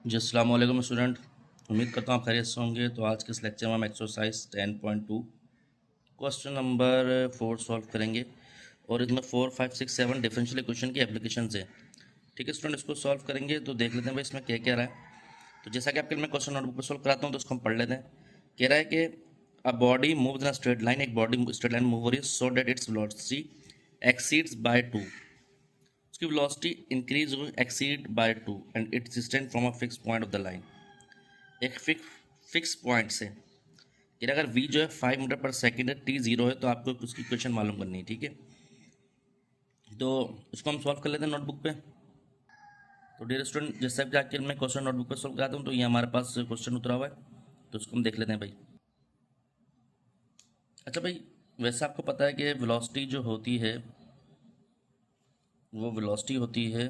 जी अस्सलाम वालेकुम स्टूडेंट। उम्मीद करता हूँ आप खैरियत से होंगे। तो आज के इस लेक्चर में हम एक्सरसाइज 10.2 क्वेश्चन नंबर 4 सॉल्व करेंगे और इसमें 4, 5, 6, 7 डिफरेंशियल इक्वेशन की एप्लीकेशन है। ठीक है स्टूडेंट, इसको सॉल्व करेंगे तो देख लेते हैं भाई इसमें क्या क्या रहा है। तो जैसा कि आपके मैं क्वेश्चन नोटबुक पर सॉल्व कराता हूँ तो उसको हम पढ़ लेते हैं। कह रहा है कि a body move in a straight line, एक बॉडी स्ट्रेट लाइन मूव हो रही है so that its velocity exceeds by 2। उसकी velocity increase exceed by 2 and its distance from a fix point of the line. एक fix point से कि अगर v जो है 5 मीटर पर सेकेंड है, t 0 है, तो आपको उसकी इक्वेशन मालूम करनी है। ठीक है, तो इसको हम सॉल्व कर लेते हैं नोटबुक पे। तो डियर स्टूडेंट, जैसे कि आखिर मैं क्वेश्चन नोटबुक पे सॉल्व कराता हूँ तो ये हमारे पास क्वेश्चन उतरा हुआ है, तो उसको हम देख लेते हैं भाई। अच्छा भाई, वैसे आपको पता है कि वेलोसिटी जो होती है वो वेलोसिटी होती है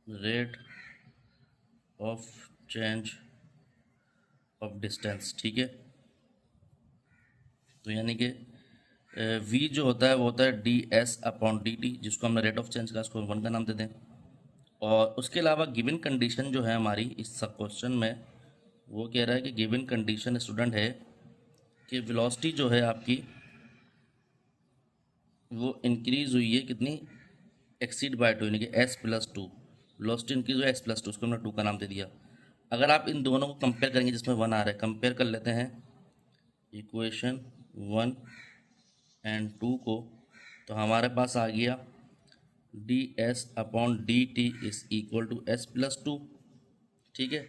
rate of change of distance. ठीक है, तो यानी कि v जो होता है वो होता है ds/dt, जिसको हमने रेट ऑफ चेंज का उसको 1 का नाम देते हैं। और उसके अलावा गिवन कंडीशन जो है हमारी इस क्वेश्चन में, वो कह रहा है कि गिवन कंडीशन स्टूडेंट है कि वेलोसिटी जो है आपकी वो इंक्रीज हुई है कितनी, एक्सीड बाय 2, यानी कि s+2। वेलोसिटी इंक्रीज हुई s+2, उसको हमने 2 का नाम दे दिया। अगर आप इन दोनों को कंपेयर करेंगे, जिसमें 1 आ रहा है, कंपेयर कर लेते हैं इक्वेशन 1 एंड 2 को, तो हमारे पास आ गया ds/dt is equal to s+2। ठीक है,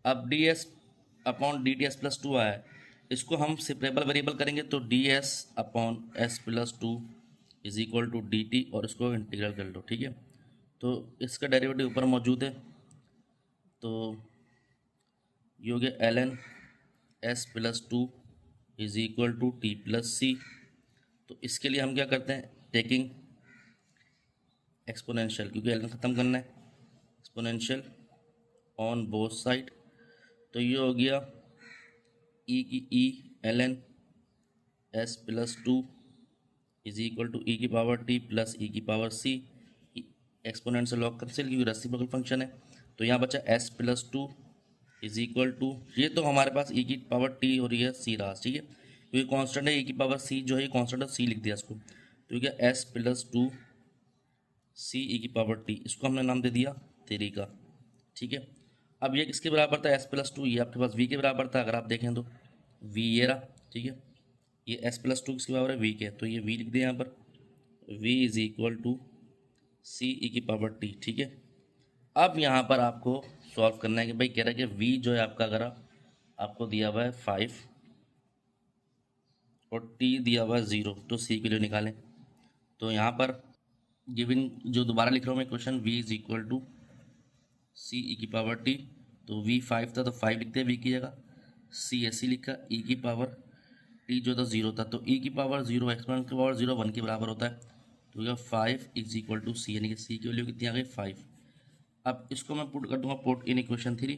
अब ds/dt s+2 आया है, इसको हम सेपरेबल वेरिएबल करेंगे तो ds/s+2 is equal to dt, और इसको इंटीग्रल कर लो। ठीक है, तो इसका डेरिवेटिव ऊपर मौजूद है, तो ये हो गया ln s+2 is equal to t+c। तो इसके लिए हम क्या करते हैं, टेकिंग एक्सपोनेंशियल, क्योंकि ln ख़त्म करना है, एक्सपोनेंशियल ऑन बोथ साइड। तो ये हो गया ई की e ln s+2 is equal to e की पावर टी प्लस ई की पावर सी। एक्सपोनेंट से लॉग कैंसिल, क्योंकि रेसिप्रोकल फंक्शन है। तो यहाँ बचा s+2 इज इक्वल टू, ये तो हमारे पास ई की पावर टी हो रही है सी रहा। ठीक है, क्योंकि कांस्टेंट है, ई की पावर सी जो है कांस्टेंट है, सी लिख दिया इसको। तो क्या s+2 सी ई की पावर टी, इसको हमने नाम दे दिया 3 का। ठीक है, अब ये किसके बराबर था, s+2, ये आपके पास v के बराबर था। अगर आप देखें तो v ये रहा। ठीक है, ये s+2 किसके बराबर है, v के, तो ये v लिख दिया यहाँ पर, v is equal to c e की पावर टी। ठीक है, अब यहाँ पर आपको सॉल्व करना है कि भाई कह रहा है कि v जो है आपका, अगर आपको दिया हुआ है 5 और t दिया हुआ है 0, तो c के लिए निकालें। तो यहाँ पर गिवन जो दोबारा लिख रहा हूँ मैं question, v is equal to c e की पावर टी, तो v 5 था तो 5 लिखते हैं v की जगह, c ऐसी लिखा, e की पावर टी जो था 0 था, तो e की पावर 0 एक्सपोनेंट की पावर 0 1 के बराबर होता है। तो क्या 5 इज इक्वल टू सी, यानी कि सी की वैल्यू कितनी आ गई 5। अब इसको मैं पुट कर दूंगा, put in equation 3,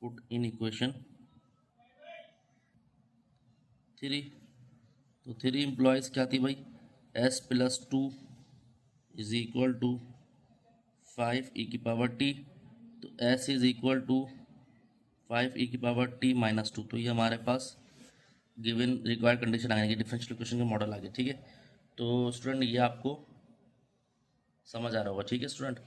put in equation 3। तो 3 इम्प्लॉयज़ क्या थी भाई, s+2 इज इक्वल टू 5 ई की पावर टी, तो s इज इक्वल टू 5 ई की पावर टी माइनस 2। तो ये हमारे पास गिवन रिक्वायर्ड कंडीशन आ गई, डिफरेंशियल इक्वेशन का मॉडल आ गया। ठीक है, तो स्टूडेंट ये आपको समझ आ रहा होगा। ठीक है स्टूडेंट।